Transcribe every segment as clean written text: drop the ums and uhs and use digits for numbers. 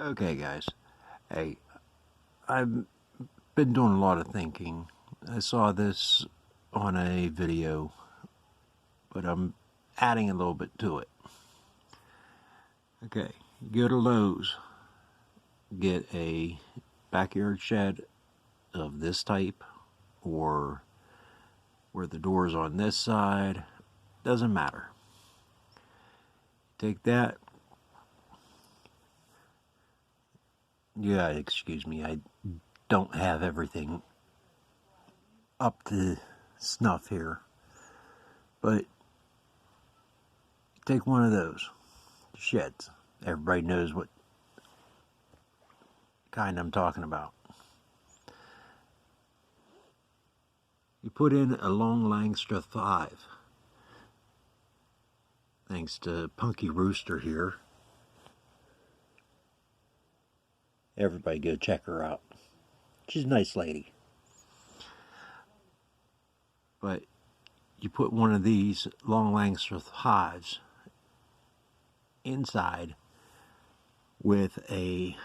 Okay, guys. Hey, I've been doing a lot of thinking. I saw this on a video, but I'm adding a little bit to it. Okay, you go to Lowe's, get a backyard shed of this type, or where the door's on this side, doesn't matter. Take that. Yeah, excuse me, I don't have everything up to snuff here, but take one of those sheds. Everybody knows what kind I'm talking about. You put in a long Langstroth hive. Thanks to Punky Rooster here. Everybody go check her out. She's a nice lady. But you put one of these long Langstroth hives inside with a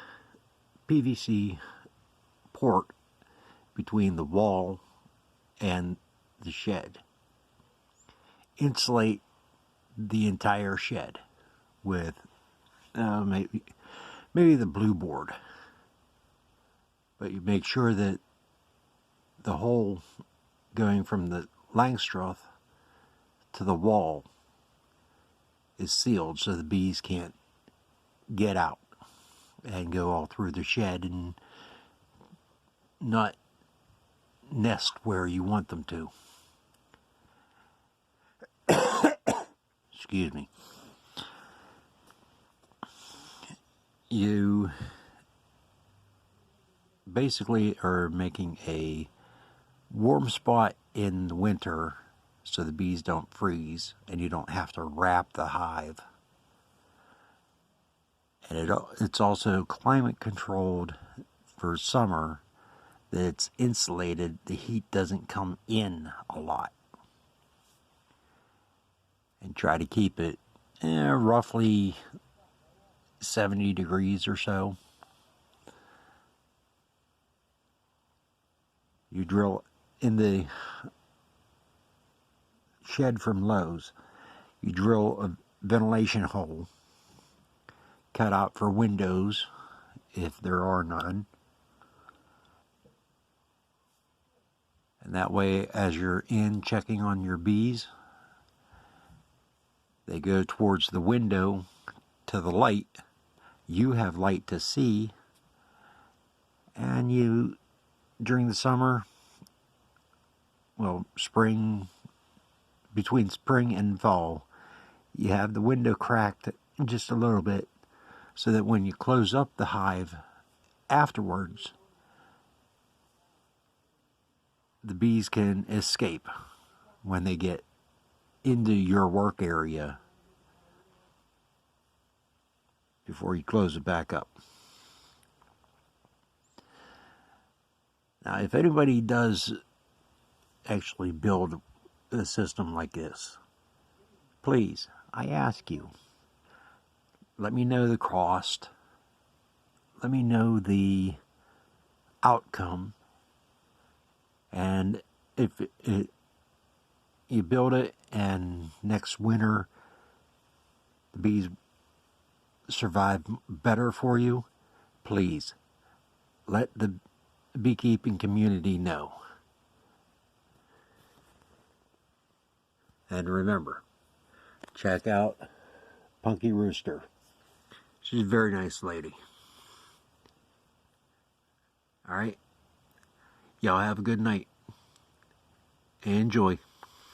PVC port between the wall and the shed. Insulate the entire shed with maybe the blue board, but you make sure that the hole going from the Langstroth to the wall is sealed so the bees can't get out and go all through the shed and not nest where you want them to. Excuse me. You basically are making a warm spot in the winter so the bees don't freeze and you don't have to wrap the hive. And it's also climate controlled for summer, that it's insulated, the heat doesn't come in a lot. And try to keep it roughly 70 degrees or so. You drill in the shed from Lowe's, you drill a ventilation hole, cut out for windows if there are none. And that way, as you're in checking on your bees, they go towards the window to the light. You have light to see. And you, during the summer, well, spring, between spring and fall, you have the window cracked just a little bit so that when you close up the hive afterwards, the bees can escape when they get into your work area before you close it back up. Now, if anybody does actually build a system like this, please, I ask you, let me know the cost, let me know the outcome, and if you build it and next winter the bees survive better for you, please let the beekeeping community know. And remember, check out Punky Rooster. She's a very nice lady. Alright? Y'all have a good night. Enjoy.